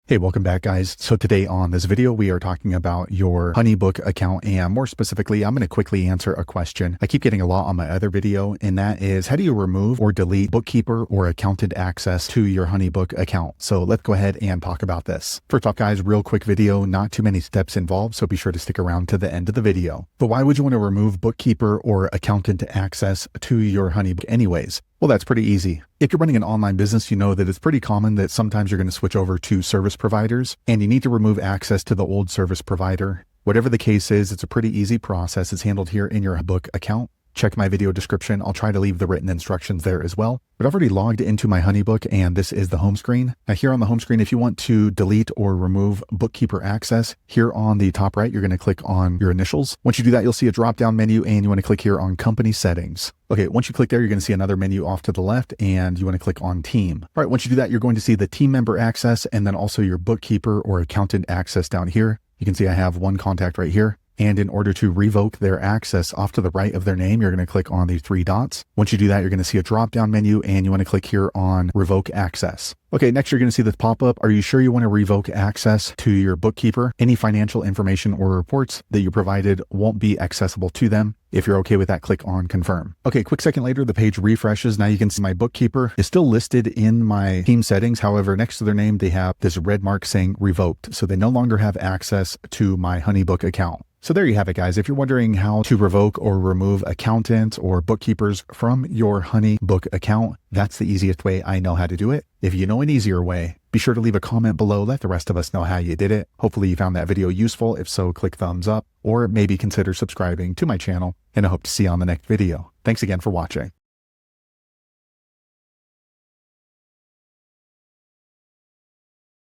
Hey, welcome back guys. So today on this video, we are talking about your HoneyBook account, and more specifically, I'm going to quickly answer a question I keep getting a lot on my other video, and that is, how do you remove or delete bookkeeper or accountant access to your HoneyBook account? So let's go ahead and talk about this. First off guys, real quick video, not too many steps involved, so be sure to stick around to the end of the video. But why would you want to remove bookkeeper or accountant access to your HoneyBook anyways? Well, that's pretty easy. If you're running an online business, you know that it's pretty common that sometimes you're going to switch over to service providers and you need to remove access to the old service provider. Whatever the case is, it's a pretty easy process. It's handled here in your book account. Check my video description. I'll try to leave the written instructions there as well. But I've already logged into my HoneyBook and this is the home screen. Now here on the home screen, if you want to delete or remove bookkeeper access, here on the top right, you're going to click on your initials. Once you do that, you'll see a drop-down menu and you want to click here on company settings. Okay, once you click there, you're going to see another menu off to the left and you want to click on team. All right, once you do that, you're going to see the team member access and then also your bookkeeper or accountant access down here. You can see I have one contact right here. And in order to revoke their access off to the right of their name, you're going to click on the three dots. Once you do that, you're going to see a drop-down menu and you want to click here on revoke access. Okay, next you're going to see this pop up. Are you sure you want to revoke access to your bookkeeper? Any financial information or reports that you provided won't be accessible to them. If you're okay with that, click on confirm. Okay, quick second later, the page refreshes. Now you can see my bookkeeper is still listed in my team settings. However, next to their name, they have this red mark saying revoked. So they no longer have access to my HoneyBook account. So there you have it, guys. If you're wondering how to revoke or remove accountants or bookkeepers from your HoneyBook account, that's the easiest way I know how to do it. If you know an easier way, be sure to leave a comment below. Let the rest of us know how you did it. Hopefully you found that video useful. If so, click thumbs up or maybe consider subscribing to my channel, and I hope to see you on the next video. Thanks again for watching.